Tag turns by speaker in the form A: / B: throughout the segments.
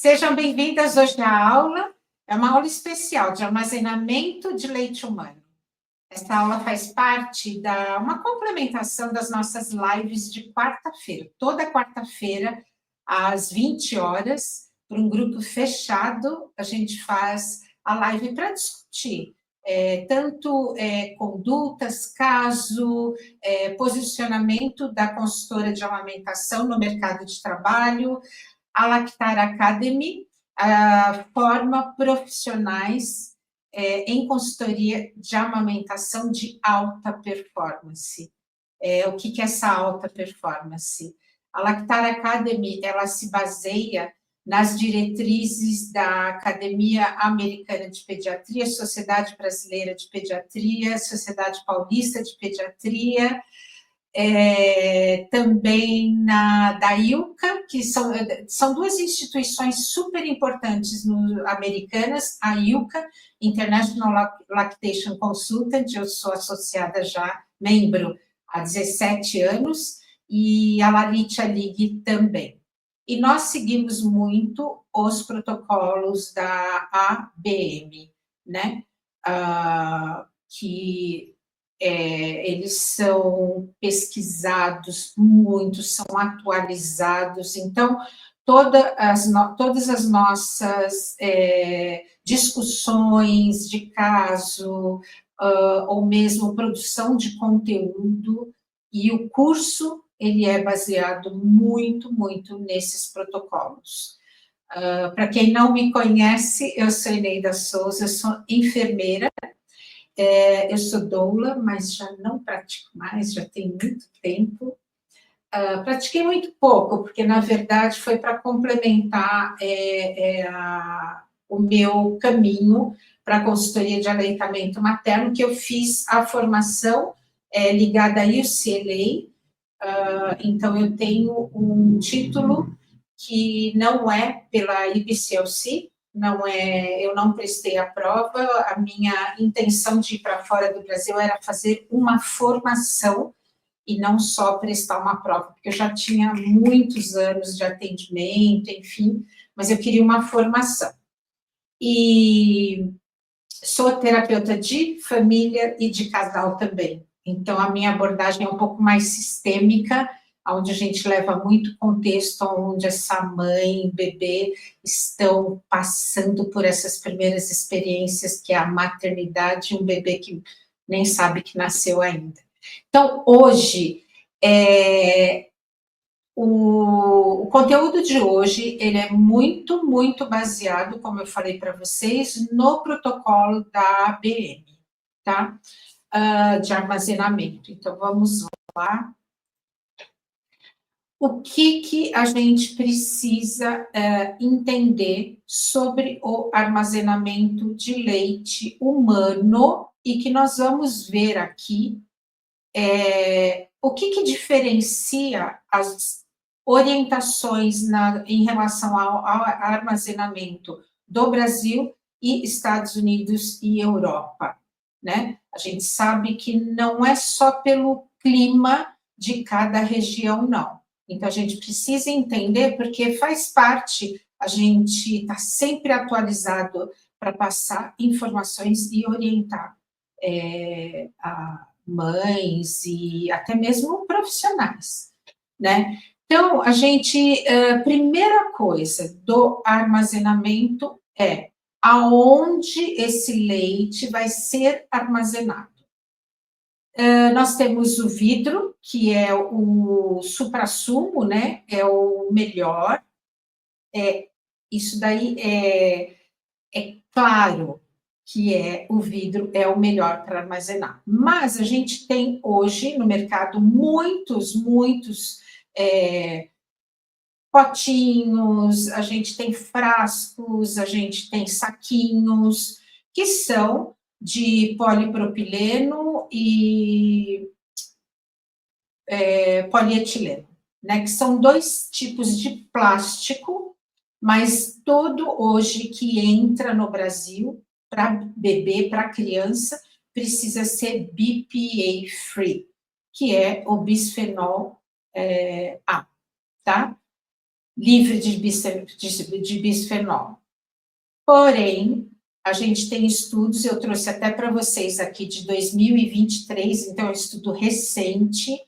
A: Sejam bem-vindas hoje à aula. É uma aula especial de armazenamento de leite humano. Essa aula faz parte da uma complementação das nossas lives de quarta-feira. Toda quarta-feira, às 20 horas, para um grupo fechado, a gente faz a live para discutir tanto condutas, caso, posicionamento da consultora de amamentação no mercado de trabalho. A Lactar Academy forma profissionais em consultoria de amamentação de alta performance. O que é essa alta performance? A Lactar Academy, ela se baseia nas diretrizes da Academia Americana de Pediatria, Sociedade Brasileira de Pediatria, Sociedade Paulista de Pediatria, também da ILCA, que são duas instituições super importantes americanas, a ILCA, International Lactation Consultant, eu sou associada já, membro há 17 anos, e a Lalitia League também. E nós seguimos muito os protocolos da ABM, né? Que eles são pesquisados muito, são atualizados, então todas as nossas discussões de caso, ou mesmo produção de conteúdo, e o curso, ele é baseado muito, muito nesses protocolos. Para quem não me conhece, eu sou Eneida Souza, eu sou enfermeira, eu sou doula, mas já não pratico mais, já tem muito tempo. Pratiquei muito pouco, porque, na verdade, foi para complementar o meu caminho para a consultoria de aleitamento materno, que eu fiz a formação ligada à UCLA, então eu tenho um título que não é pela IBCLC, eu não prestei a prova, a minha intenção de ir para fora do Brasil era fazer uma formação e não só prestar uma prova, porque eu já tinha muitos anos de atendimento, enfim, mas eu queria uma formação. E sou terapeuta de família e de casal também, então a minha abordagem é um pouco mais sistêmica, onde a gente leva muito contexto, onde essa mãe e bebê estão passando por essas primeiras experiências, que é a maternidade, um bebê que nem sabe que nasceu ainda. Então, hoje, o conteúdo de hoje, ele é muito, muito baseado, como eu falei para vocês, no protocolo da ABM, tá? De armazenamento. Então, vamos lá. O que a gente precisa entender sobre o armazenamento de leite humano e que nós vamos ver aqui o que diferencia as orientações em relação ao armazenamento do Brasil e Estados Unidos e Europa, né? A gente sabe que não é só pelo clima de cada região, não. Então, a gente precisa entender, porque faz parte, a gente está sempre atualizado para passar informações e orientar a mães e até mesmo profissionais, né? Então, primeira coisa do armazenamento é aonde esse leite vai ser armazenado. Nós temos o vidro, que é o suprassumo, né? É o melhor. Isso daí é claro que o vidro é o melhor para armazenar. Mas a gente tem hoje no mercado muitos potinhos, a gente tem frascos, a gente tem saquinhos, que são de polipropileno e polietileno, né? Que são dois tipos de plástico, mas todo hoje que entra no Brasil, para bebê, para criança, precisa ser BPA free, que é o bisfenol A, tá? livre de bisfenol. Porém, a gente tem estudos, eu trouxe até para vocês aqui de 2023, então é um estudo recente,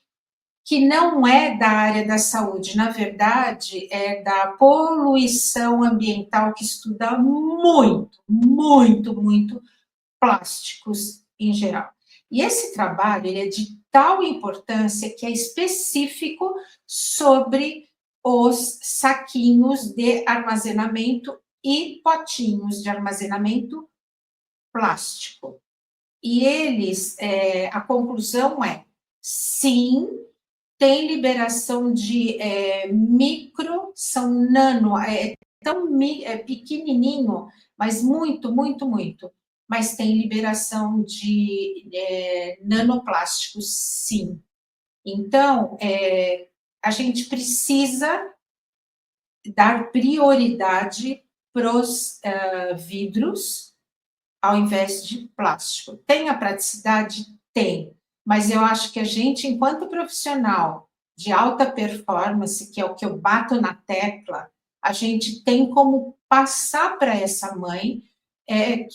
A: que não é da área da saúde, na verdade, é da poluição ambiental, que estuda muito plásticos em geral. E esse trabalho ele é de tal importância que é específico sobre os saquinhos de armazenamento e potinhos de armazenamento plástico. E eles, a conclusão é, sim, tem liberação de micro, são nano, tão pequenininho, mas muito, mas tem liberação de nanoplásticos, sim. Então, a gente precisa dar prioridade para os vidros ao invés de plástico. Tem a praticidade? Tem. Mas eu acho que a gente, enquanto profissional de alta performance, que é o que eu bato na tecla, a gente tem como passar para essa mãe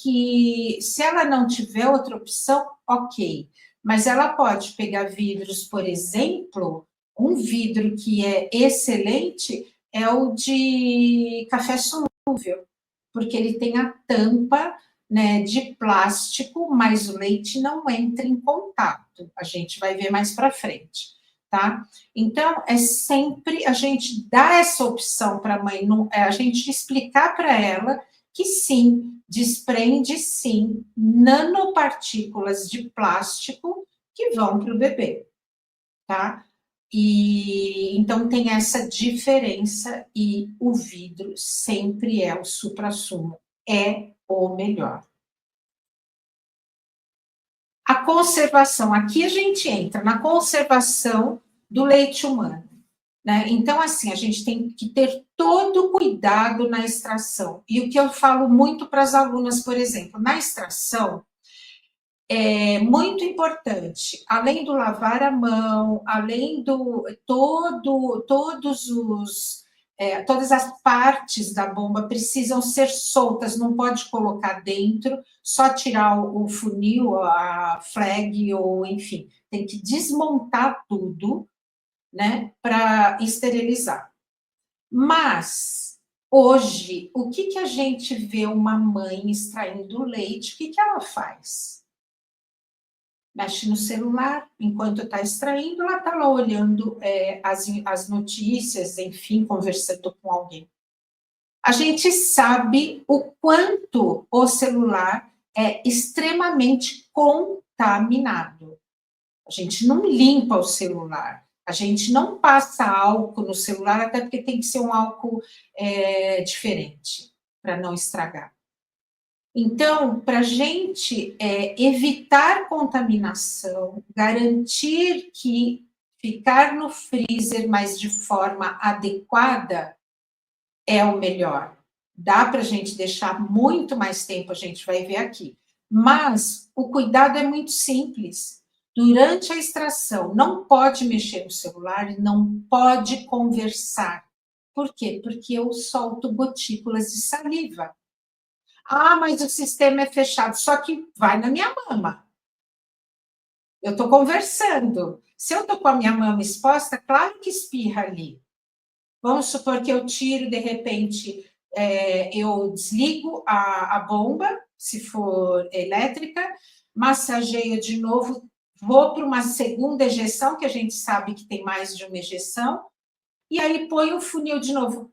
A: que, se ela não tiver outra opção, ok. Mas ela pode pegar vidros, por exemplo, um vidro que é excelente é o de café solúvel, porque ele tem a tampa, né, de plástico, mas o leite não entra em contato. A gente vai ver mais para frente, tá? Então, é sempre a gente dar essa opção para a mãe, a gente explicar para ela que sim, desprende sim nanopartículas de plástico que vão para o bebê, tá? E então tem essa diferença e o vidro sempre é o suprassumo, é o melhor. A conservação, aqui a gente entra na conservação do leite humano, né? Então, assim, a gente tem que ter todo cuidado na extração. E o que eu falo muito para as alunas, por exemplo, na extração, é muito importante, além do lavar a mão, além do todas as partes da bomba precisam ser soltas, não pode colocar dentro, só tirar o funil, a flag, ou enfim, tem que desmontar tudo, né, para esterilizar. Mas, hoje, o que, que a gente vê uma mãe extraindo leite, o que, que ela faz? Mexe no celular, enquanto está extraindo, ela está lá olhando as notícias, enfim, conversando com alguém. A gente sabe o quanto o celular é extremamente contaminado. A gente não limpa o celular, a gente não passa álcool no celular, até porque tem que ser um álcool diferente, para não estragar. Então, para a gente evitar contaminação, garantir que ficar no freezer, mas de forma adequada, é o melhor. Dá para a gente deixar muito mais tempo, a gente vai ver aqui. Mas o cuidado é muito simples. Durante a extração, não pode mexer no celular, não pode conversar. Por quê? Porque eu solto gotículas de saliva. Ah, mas o sistema é fechado, só que vai na minha mama. Eu estou conversando. Se eu estou com a minha mama exposta, claro que espirra ali. Vamos supor que eu tiro, de repente, eu desligo a bomba, se for elétrica, massageio de novo, vou para uma segunda ejeção, que a gente sabe que tem mais de uma ejeção, e aí põe o funil de novo.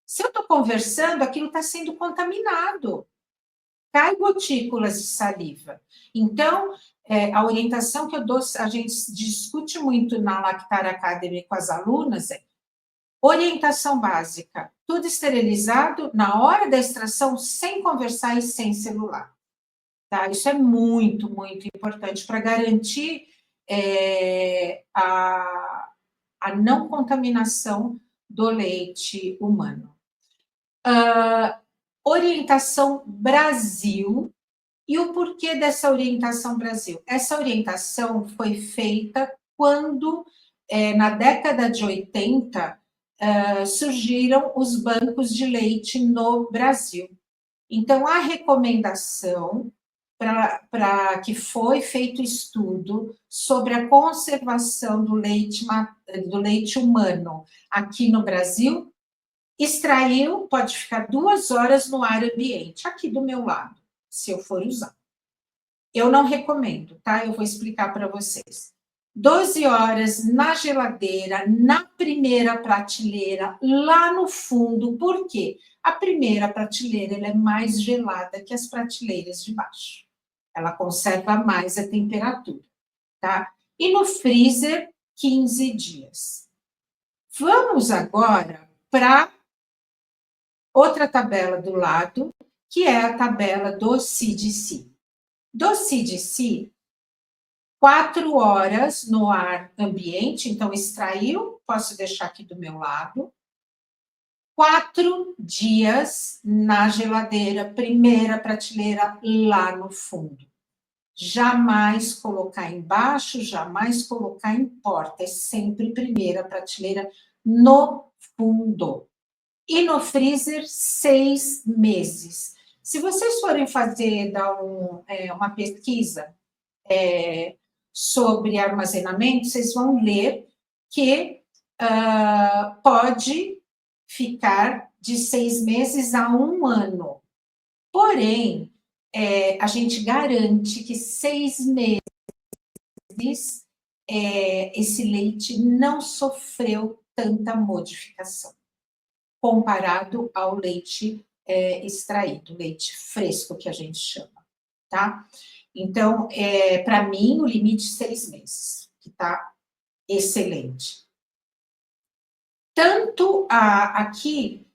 A: Se eu estou conversando, aquilo está sendo contaminado. Cai gotículas de saliva. Então, a orientação que eu dou, a gente discute muito na Lactar Academy com as alunas, orientação básica, tudo esterilizado na hora da extração, sem conversar e sem celular. Tá? Isso é muito importante para garantir a não contaminação do leite humano. Orientação Brasil. E o porquê dessa orientação Brasil? Essa orientação foi feita quando, na década de 80, surgiram os bancos de leite no Brasil. Então, a recomendação para que foi feito estudo sobre a conservação do leite humano aqui no Brasil, extraiu, pode ficar 2 horas no ar ambiente, aqui do meu lado, se eu for usar. Eu não recomendo, tá? Eu vou explicar para vocês. 12 horas na geladeira, na primeira prateleira, lá no fundo. Por quê? A primeira prateleira ela é mais gelada que as prateleiras de baixo. Ela conserva mais a temperatura, tá? E no freezer, 15 dias. Vamos agora para outra tabela do lado, que é a tabela do CDC. Do CDC, 4 horas no ar ambiente, então extraiu, posso deixar aqui do meu lado. 4 dias na geladeira, primeira prateleira lá no fundo. Jamais colocar embaixo, jamais colocar em porta, é sempre primeira prateleira no fundo. E no freezer, 6 meses. Se vocês forem fazer, uma pesquisa sobre armazenamento, vocês vão ler que pode ficar de 6 meses a 1 ano. Porém, a gente garante que 6 meses esse leite não sofreu tanta modificação, comparado ao leite extraído, leite fresco, que a gente chama, tá? Então, para mim, o limite 6 meses, que tá excelente. Tanto aqui,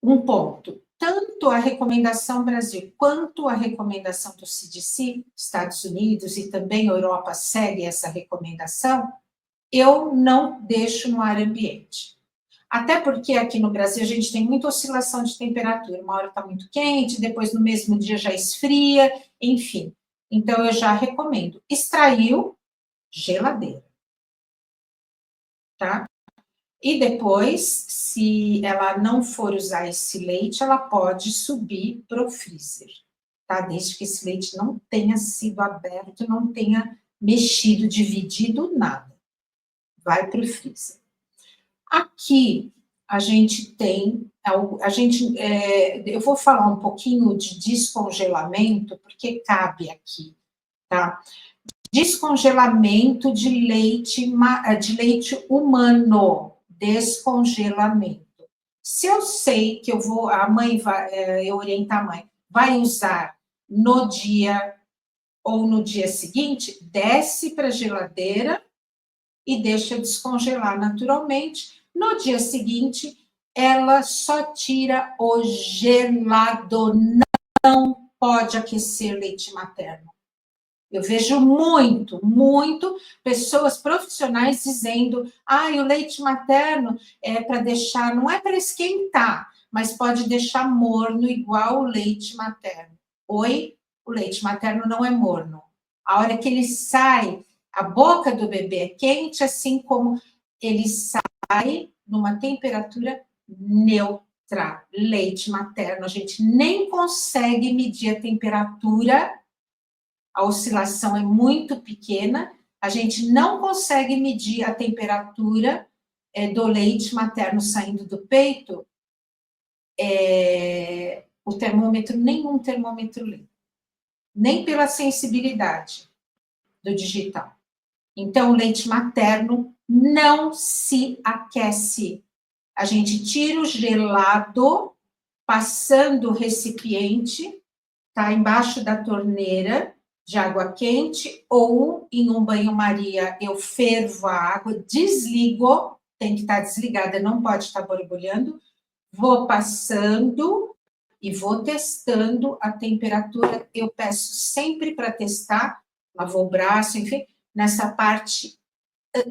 A: um ponto, tanto a recomendação Brasil quanto a recomendação do CDC, Estados Unidos e também Europa segue essa recomendação, eu não deixo no ar ambiente. Até porque aqui no Brasil a gente tem muita oscilação de temperatura, uma hora está muito quente, depois no mesmo dia já esfria, enfim. Então eu já recomendo. Extraiu, geladeira. Tá? E depois, se ela não for usar esse leite, ela pode subir para o freezer, tá? Desde que esse leite não tenha sido aberto, não tenha mexido, dividido, nada. Vai para o freezer. Aqui, a gente tem, eu vou falar um pouquinho de descongelamento, porque cabe aqui, tá? Descongelamento de leite humano, descongelamento. Se eu sei que a mãe vai, eu orientar a mãe, vai usar no dia ou no dia seguinte, desce para a geladeira e deixa descongelar naturalmente. No dia seguinte, ela só tira o gelado, não pode aquecer leite materno. Eu vejo muito pessoas profissionais dizendo: o leite materno é para deixar, não é para esquentar, mas pode deixar morno igual o leite materno. Oi, o leite materno não é morno. A hora que ele sai, a boca do bebê é quente, assim como ele sai numa temperatura neutra. Leite materno, a gente nem consegue medir a temperatura. A oscilação é muito pequena, a gente não consegue medir a temperatura do leite materno saindo do peito, o termômetro, nenhum termômetro lê, nem pela sensibilidade do digital. Então, o leite materno não se aquece. A gente tira o gelado, passando o recipiente, tá embaixo da torneira, de água quente, ou em um banho-maria eu fervo a água, desligo, tem que estar desligada, não pode estar borbulhando, vou passando e vou testando a temperatura. Eu peço sempre para testar, lavou o braço, enfim, nessa parte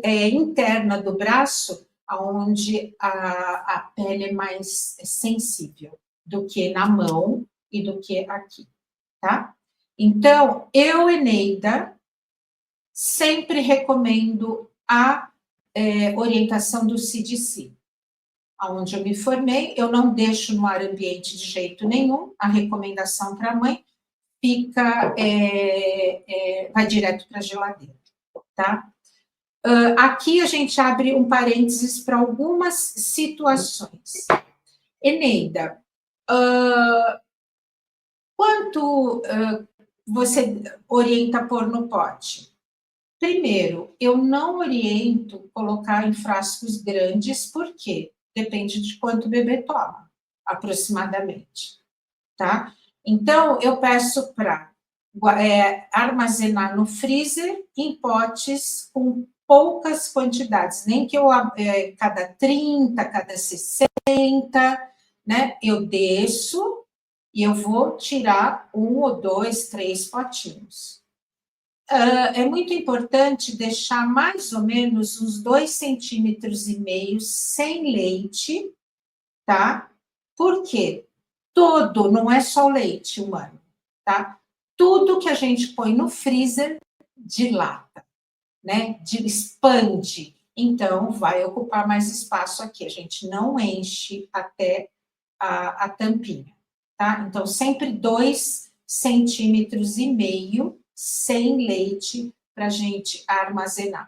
A: interna do braço, onde a pele é mais sensível do que na mão e do que aqui, tá? Então, eu, Eneida, sempre recomendo a orientação do CDC. onde eu me formei, eu não deixo no ar ambiente de jeito nenhum, a recomendação para a mãe fica, vai direto para a geladeira, tá? Aqui a gente abre um parênteses para algumas situações. Eneida, quanto você orienta pôr no pote? Primeiro, eu não oriento colocar em frascos grandes, por quê? Depende de quanto o bebê toma, aproximadamente, tá? Então, eu peço para armazenar no freezer em potes com poucas quantidades, nem que eu, cada 30, cada 60, né? Eu desço e eu vou tirar 1 ou 2, 3 potinhos. É muito importante deixar mais ou menos uns 2,5 centímetros sem leite, tá? Por quê? Todo, não é só o leite humano, tá? Tudo que a gente põe no freezer dilata, né? Expande. Então, vai ocupar mais espaço aqui. A gente não enche até a tampinha, tá? Então, sempre 2,5 centímetros sem leite para a gente armazenar.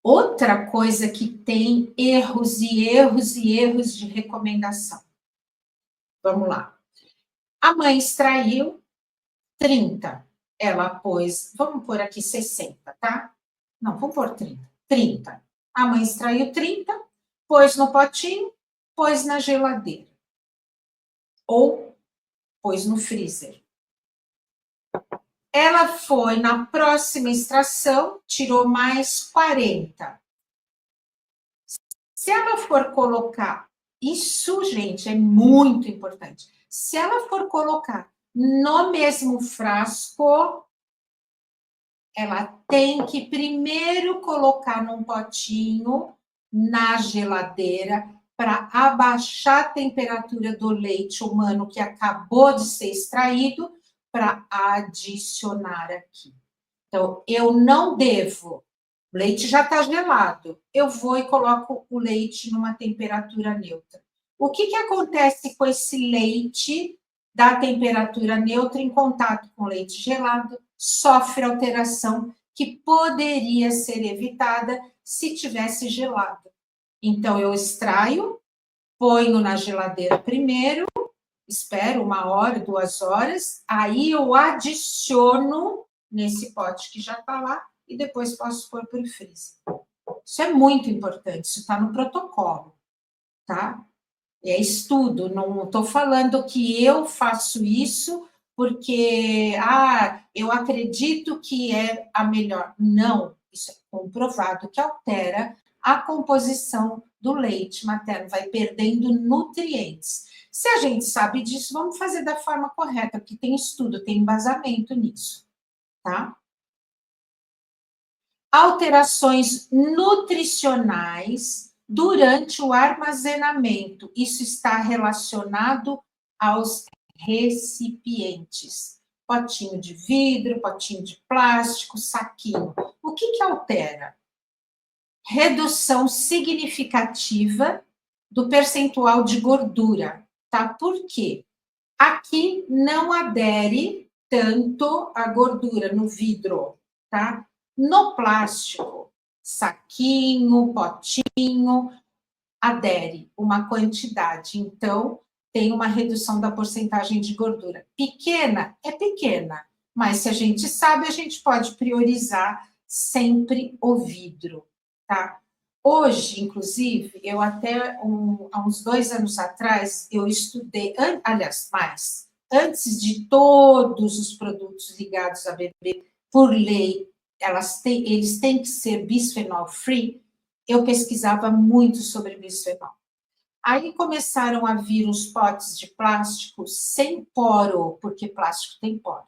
A: Outra coisa que tem erros e erros e erros de recomendação. Vamos lá. A mãe extraiu 30. Ela pôs, vamos pôr aqui 60, tá? Não, vamos pôr 30. 30. A mãe extraiu 30, pôs no potinho, pôs na geladeira. Ou pôs no freezer. Ela foi na próxima extração, tirou mais 40. Se ela for colocar, isso, gente, é muito importante. Se ela for colocar no mesmo frasco, ela tem que primeiro colocar num potinho na geladeira para abaixar a temperatura do leite humano que acabou de ser extraído para adicionar aqui. Então, eu não devo, o leite já está gelado, eu vou e coloco o leite numa temperatura neutra. O que acontece com esse leite da temperatura neutra em contato com leite gelado? Sofre alteração que poderia ser evitada se tivesse gelado. Então, eu extraio, ponho na geladeira primeiro, espero 1 hora, 2 horas, aí eu adiciono nesse pote que já está lá e depois posso pôr para o freezer. Isso é muito importante, isso está no protocolo, tá? É estudo, não estou falando que eu faço isso porque, eu acredito que é a melhor. Não, isso é comprovado que altera a composição do leite materno, vai perdendo nutrientes. Se a gente sabe disso, vamos fazer da forma correta, porque tem estudo, tem embasamento nisso, tá? Alterações nutricionais durante o armazenamento. Isso está relacionado aos recipientes. Potinho de vidro, potinho de plástico, saquinho. O que altera? Redução significativa do percentual de gordura, tá? Por quê? Aqui não adere tanto a gordura no vidro, tá? No plástico, saquinho, potinho, adere uma quantidade. Então, tem uma redução da porcentagem de gordura. Pequena? É pequena. Mas se a gente sabe, a gente pode priorizar sempre o vidro, tá? Hoje, inclusive, eu até há uns 2 anos atrás, eu estudei, aliás, mais, antes de todos os produtos ligados a bebê, por lei, eles têm que ser bisfenol free, eu pesquisava muito sobre bisfenol. Aí começaram a vir os potes de plástico sem poro, porque plástico tem poro.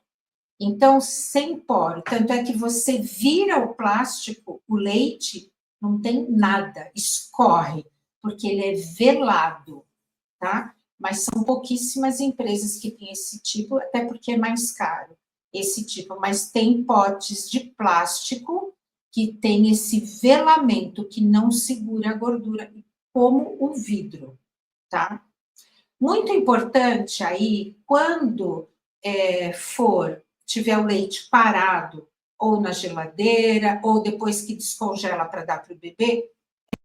A: Então, sem poro. Tanto é que você vira o plástico, o leite, não tem nada, escorre, porque ele é velado, tá? Mas são pouquíssimas empresas que têm esse tipo, até porque é mais caro, esse tipo. Mas tem potes de plástico que tem esse velamento que não segura a gordura. como o vidro, tá? Muito importante aí, quando tiver o leite parado, ou na geladeira, ou depois que descongela para dar para o bebê,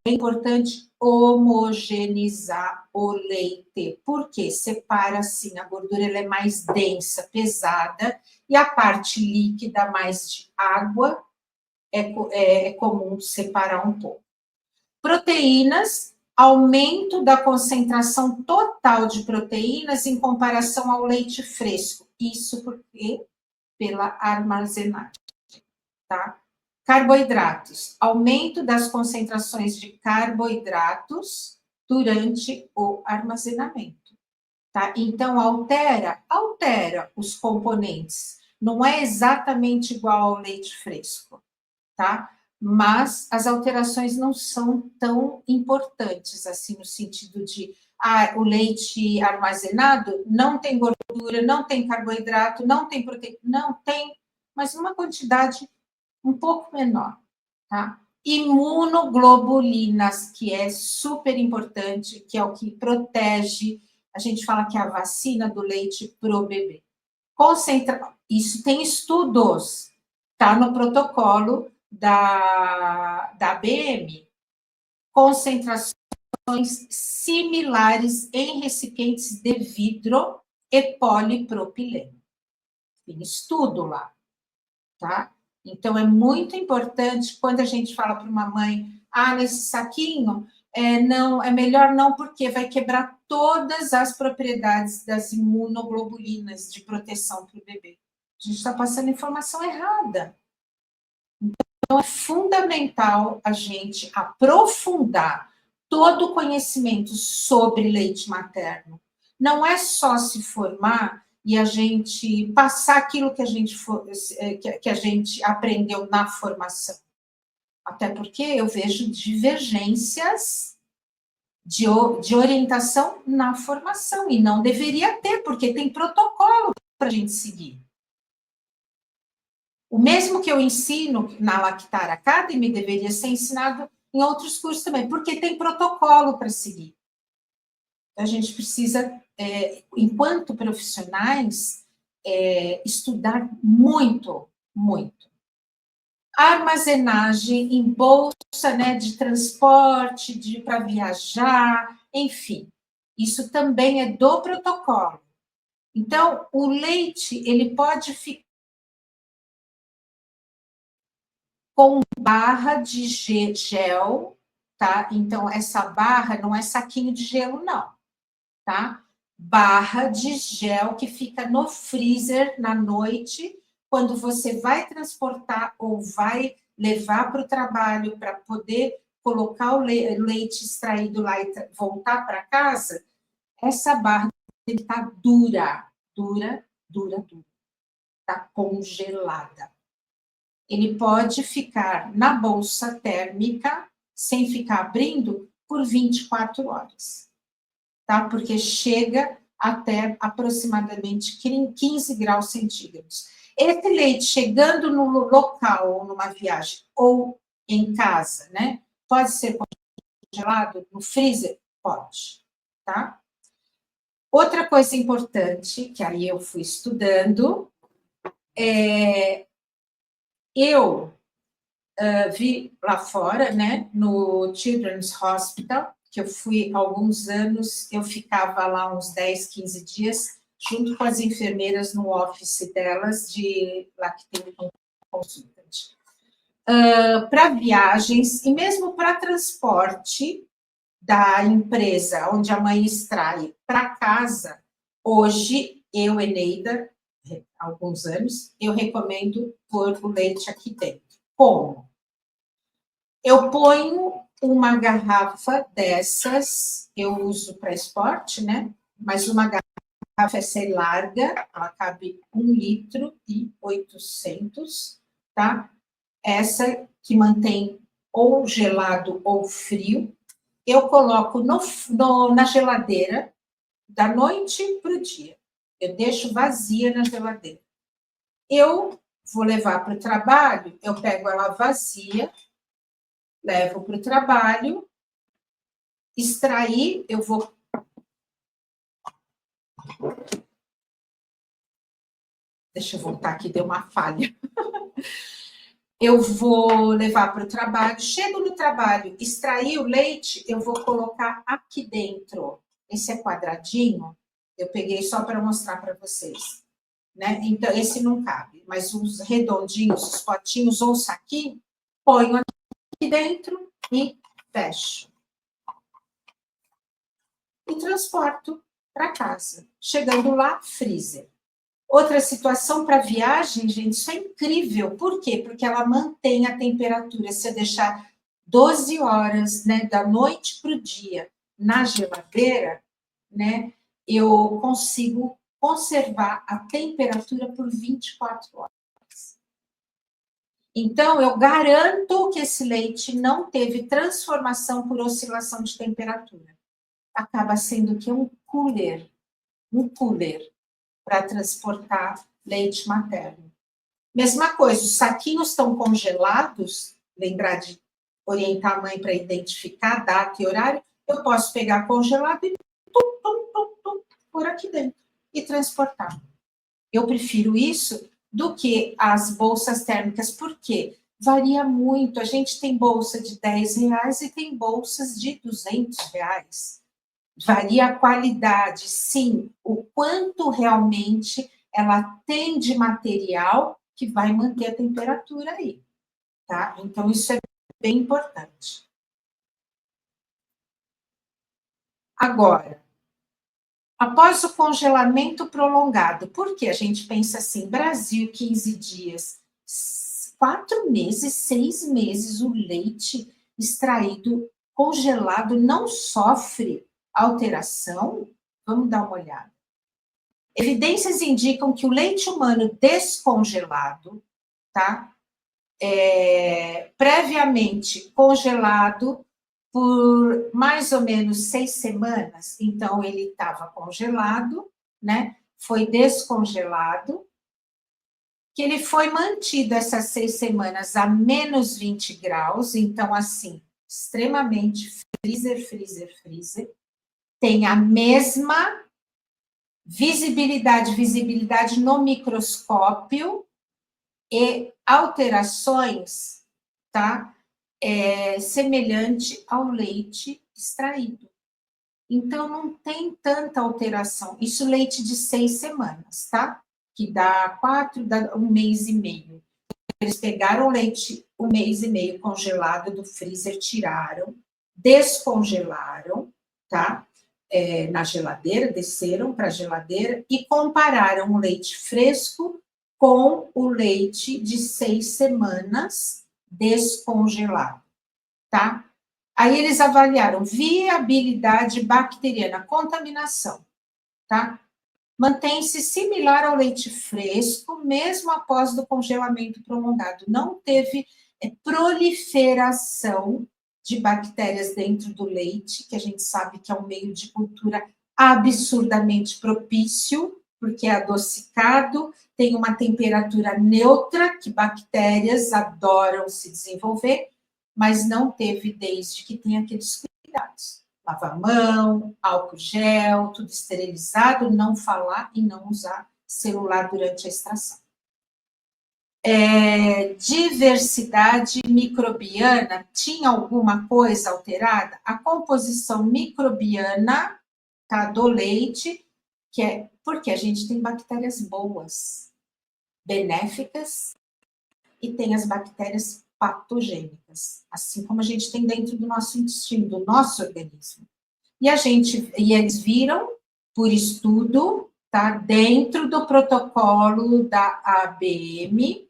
A: é importante homogeneizar o leite, porque separa assim, a gordura ela é mais densa, pesada, e a parte líquida, mais de água, é comum separar um pouco. Proteínas, aumento da concentração total de proteínas em comparação ao leite fresco. Isso porque pela armazenagem, tá? Carboidratos, aumento das concentrações de carboidratos durante o armazenamento, tá? Então altera os componentes. Não é exatamente igual ao leite fresco, tá? Mas as alterações não são tão importantes, assim, no sentido de o leite armazenado não tem gordura, não tem carboidrato, não tem proteína, não tem, mas numa quantidade um pouco menor, tá? Imunoglobulinas, que é super importante, que é o que protege, a gente fala que é a vacina do leite pro bebê. Isso tem estudos, tá no protocolo da ABM, concentrações similares em recipientes de vidro e polipropileno. Tem estudo lá, tá? Então, é muito importante, quando a gente fala para uma mãe, nesse saquinho, não, é melhor não, porque vai quebrar todas as propriedades das imunoglobulinas de proteção para o bebê. A gente está passando informação errada. Então, é fundamental a gente aprofundar todo o conhecimento sobre leite materno. Não é só se formar e a gente passar aquilo que a gente aprendeu na formação. Até porque eu vejo divergências de orientação na formação, e não deveria ter, porque tem protocolo para a gente seguir. O mesmo que eu ensino na Lactar Academy deveria ser ensinado em outros cursos também, porque tem protocolo para seguir. A gente precisa, enquanto profissionais, estudar muito, muito. Armazenagem em bolsa, né, de transporte, para viajar, enfim. Isso também é do protocolo. Então, o leite, ele pode ficar com barra de gel, tá? Então, essa barra não é saquinho de gelo, não, tá? Barra de gel que fica no freezer na noite, quando você vai transportar ou vai levar para o trabalho para poder colocar o leite extraído lá e voltar para casa, essa barra está dura, dura, dura, dura. Está congelada. Ele pode ficar na bolsa térmica, sem ficar abrindo, por 24 horas, tá? Porque chega até aproximadamente 15 graus centígrados. Esse leite chegando no local, ou numa viagem, ou em casa, né? Pode ser congelado no freezer? Pode, tá? Outra coisa importante, que aí eu fui estudando, eu vi lá fora, né, no Children's Hospital, que eu fui há alguns anos, eu ficava lá uns 10, 15 dias, junto com as enfermeiras no office delas, de lá que tem um consultante. Para viagens e mesmo para transporte da empresa onde a mãe extrai para casa, hoje, eu, Eneida, há alguns anos, eu recomendo pôr o leite aqui dentro. Como? Eu ponho uma garrafa dessas, eu uso para esporte, né? Mas uma garrafa essa é larga, ela cabe 1,8 litros, tá? Essa que mantém ou gelado ou frio, eu coloco na geladeira da noite para o dia. Eu deixo vazia na geladeira. Eu vou levar para o trabalho, eu pego ela vazia, levo para o trabalho, extrair, eu vou... Deixa eu voltar aqui, deu uma falha. Eu vou levar para o trabalho, chego no trabalho, extrair o leite, eu vou colocar aqui dentro. Esse é quadradinho, eu peguei só para mostrar para vocês, né? Então, esse não cabe, mas os redondinhos, os potinhos ou saquinho, ponho aqui dentro e fecho. E transporto para casa. Chegando lá, freezer. Outra situação para viagem, gente, isso é incrível. Por quê? Porque ela mantém a temperatura. Se eu deixar 12 horas, né, da noite para o dia na geladeira, né, eu consigo conservar a temperatura por 24 horas. Então, eu garanto que esse leite não teve transformação por oscilação de temperatura. Acaba sendo que um cooler para transportar leite materno. Mesma coisa, os saquinhos estão congelados, lembrar de orientar a mãe para identificar data e horário, eu posso pegar congelado e por aqui dentro e transportar. Eu prefiro isso do que as bolsas térmicas, porque varia muito. A gente tem bolsa de R$10 e tem bolsas de R$200. Varia a qualidade, sim, o quanto realmente ela tem de material que vai manter a temperatura aí, tá? Então, isso é bem importante. Agora, após o congelamento prolongado, porque a gente pensa assim, Brasil, 15 dias, 4 meses, 6 meses, o leite extraído congelado não sofre alteração? Vamos dar uma olhada. Evidências indicam que o leite humano descongelado, tá? Previamente congelado por mais ou menos 6 semanas, então ele estava congelado, né? Foi descongelado, que ele foi mantido essas 6 semanas a menos 20 graus, então assim, extremamente freezer, tem a mesma visibilidade no microscópio e alterações, tá? Semelhante ao leite extraído. Então, não tem tanta alteração. Isso leite de 6 semanas, tá? Que dá 1 mês e meio. Eles pegaram o leite 1 mês e meio congelado do freezer, tiraram, descongelaram, tá? Na geladeira, desceram para a geladeira e compararam o leite fresco com o leite de 6 semanas descongelado, tá? Aí eles avaliaram viabilidade bacteriana, contaminação, tá? Mantém-se similar ao leite fresco, mesmo após o congelamento prolongado. Não teve proliferação de bactérias dentro do leite, que a gente sabe que é um meio de cultura absurdamente propício, porque é adocicado, tem uma temperatura neutra, que bactérias adoram se desenvolver, mas não teve desde que tem aqueles cuidados. Lavar a mão, álcool gel, tudo esterilizado, não falar e não usar celular durante a extração. Diversidade microbiana, tinha alguma coisa alterada? A composição microbiana, tá, do leite, que é porque a gente tem bactérias boas, benéficas, e tem as bactérias patogênicas, assim como a gente tem dentro do nosso intestino, do nosso organismo. E eles viram, por estudo, tá, dentro do protocolo da ABM,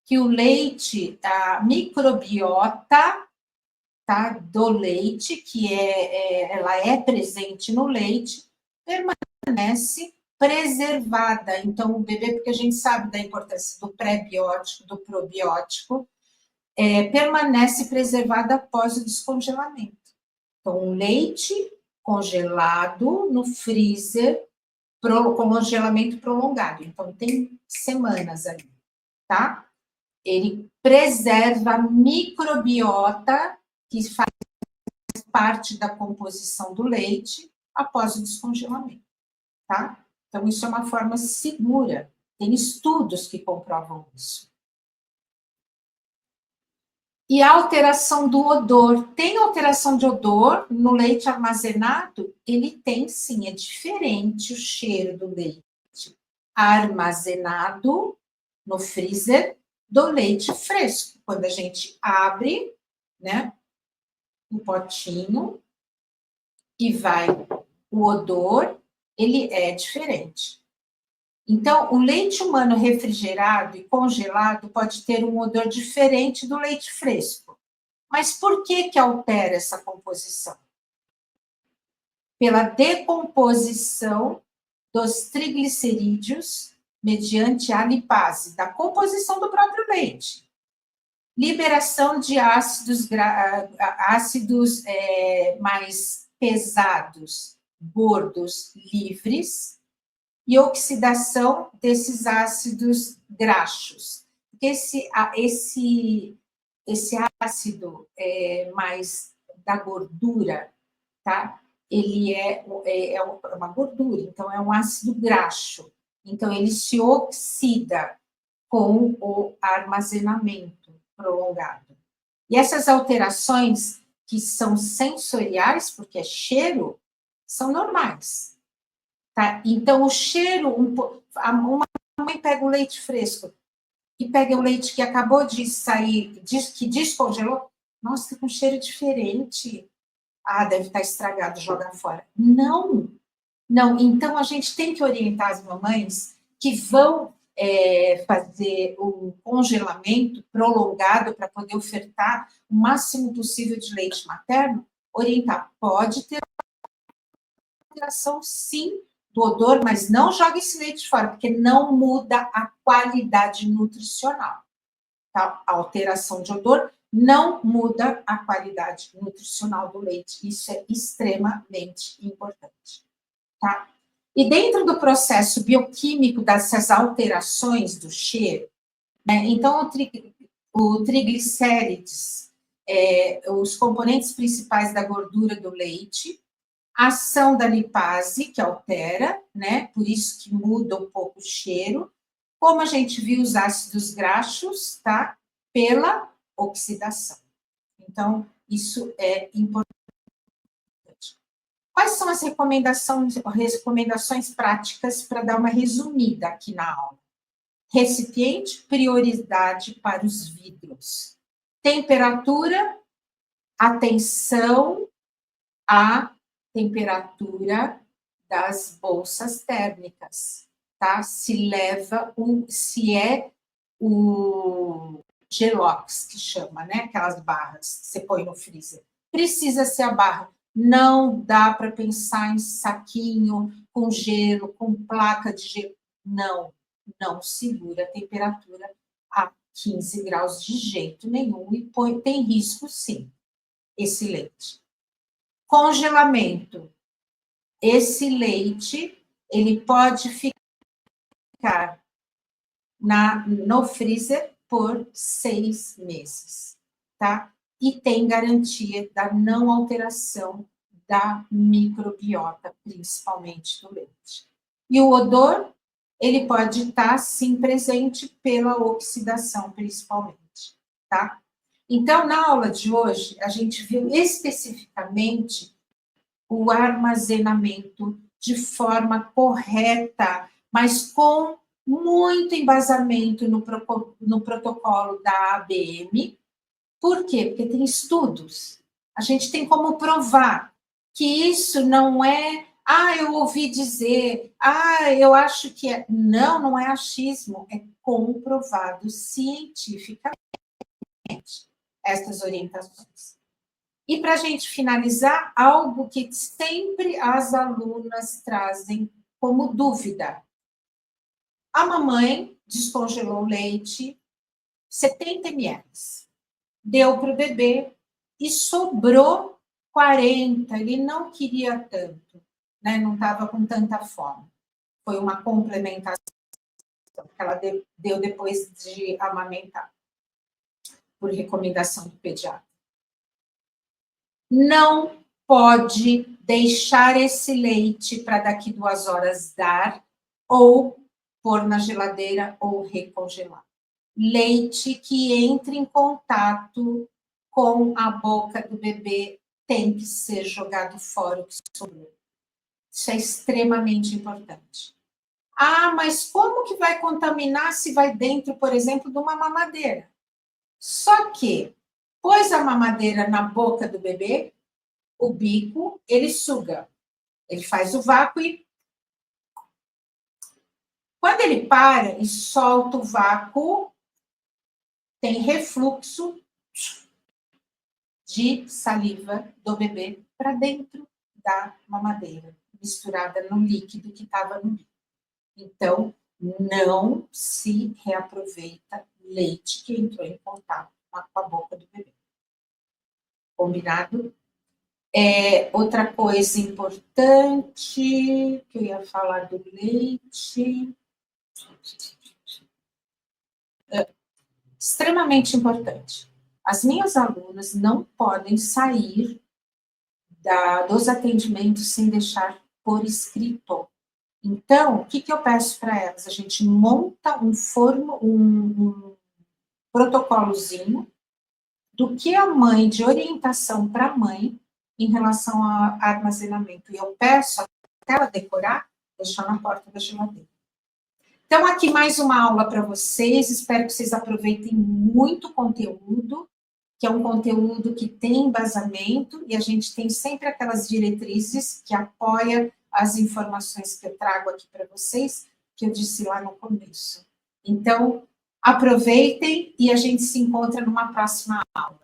A: que o leite, a microbiota, tá, do leite, que ela é presente no leite, permanece preservada. Então, o bebê, porque a gente sabe da importância do pré-biótico, do probiótico, permanece preservada após o descongelamento. Então, o leite congelado no freezer, congelamento prolongado. Então, tem semanas ali, tá? Ele preserva a microbiota, que faz parte da composição do leite após o descongelamento, tá? Então, isso é uma forma segura. Tem estudos que comprovam isso. E a alteração do odor. Tem alteração de odor no leite armazenado? Ele tem, sim, é diferente o cheiro do leite armazenado no freezer do leite fresco. Quando a gente abre, né, o potinho e vai o odor, ele é diferente. Então, o leite humano refrigerado e congelado pode ter um odor diferente do leite fresco. Mas por que altera essa composição? Pela decomposição dos triglicerídeos mediante a lipase, da composição do próprio leite. Liberação de ácidos mais pesados, gordos, livres, e oxidação desses ácidos graxos. Esse ácido mais da gordura, tá? Ele é uma gordura, então é um ácido graxo. Então, ele se oxida com o armazenamento prolongado. E essas alterações, que são sensoriais, porque é cheiro, são normais. Tá? Então, o cheiro, uma mãe pega o leite fresco e pega o leite que acabou de sair, que descongelou, nossa, tá com cheiro diferente. Ah, deve estar estragado, joga fora. Não, não. Então, a gente tem que orientar as mamães que vão fazer o congelamento prolongado para poder ofertar o máximo possível de leite materno, orientar. Pode ter alteração, sim, do odor, mas não jogue esse leite fora, porque não muda a qualidade nutricional. Tá? A alteração de odor não muda a qualidade nutricional do leite. Isso é extremamente importante. Tá? E dentro do processo bioquímico dessas alterações do cheiro, né, então o triglicérides, os componentes principais da gordura do leite, a ação da lipase, que altera, né, por isso que muda um pouco o cheiro, como a gente viu os ácidos graxos, tá, pela oxidação. Então, isso é importante. Quais são as recomendações práticas para dar uma resumida aqui na aula? Recipiente, prioridade para os vidros. Temperatura, atenção à temperatura das bolsas térmicas, tá? Se é o Gelox, que chama, né? Aquelas barras que você põe no freezer. Precisa ser a barra. Não dá para pensar em saquinho com gelo, com placa de gelo. Não, não segura a temperatura a 15 graus de jeito nenhum e tem risco, sim, esse leite. Congelamento. Esse leite, ele pode ficar no freezer por 6 meses, tá? E tem garantia da não alteração da microbiota, principalmente do leite. E o odor, ele pode estar, sim, presente pela oxidação, principalmente, tá? Então, na aula de hoje, a gente viu especificamente o armazenamento de forma correta, mas com muito embasamento no protocolo da ABM. Por quê? Porque tem estudos. A gente tem como provar que isso não é, eu ouvi dizer, eu acho que é. Não, não é achismo, é comprovado cientificamente estas orientações. E para a gente finalizar, algo que sempre as alunas trazem como dúvida. A mamãe descongelou o leite, 70 ml, deu para o bebê e sobrou 40, ele não queria tanto, né? Não estava com tanta fome. Foi uma complementação que ela deu depois de amamentar, por recomendação do pediatra. Não pode deixar esse leite para daqui 2 horas dar, ou pôr na geladeira ou recongelar. Leite que entre em contato com a boca do bebê tem que ser jogado fora o que sobrou. Isso é extremamente importante. Ah, mas como que vai contaminar se vai dentro, por exemplo, de uma mamadeira? Só que, pôs a mamadeira na boca do bebê, o bico, ele suga. Ele faz o vácuo e... Quando ele para e solta o vácuo, tem refluxo de saliva do bebê para dentro da mamadeira, misturada no líquido que estava no bico. Então, não se reaproveita leite que entrou em contato com a boca do bebê. Combinado? Outra coisa importante que eu ia falar do leite. Extremamente importante. As minhas alunas não podem sair dos atendimentos sem deixar por escrito. Então, o que eu peço para elas? A gente monta um protocolozinho do que a mãe, de orientação para a mãe, em relação ao armazenamento. E eu peço até ela decorar, deixar na porta da geladeira. Então, aqui mais uma aula para vocês. Espero que vocês aproveitem muito o conteúdo, que é um conteúdo que tem embasamento, e a gente tem sempre aquelas diretrizes que apoiam as informações que eu trago aqui para vocês, que eu disse lá no começo. Então, aproveitem e a gente se encontra numa próxima aula.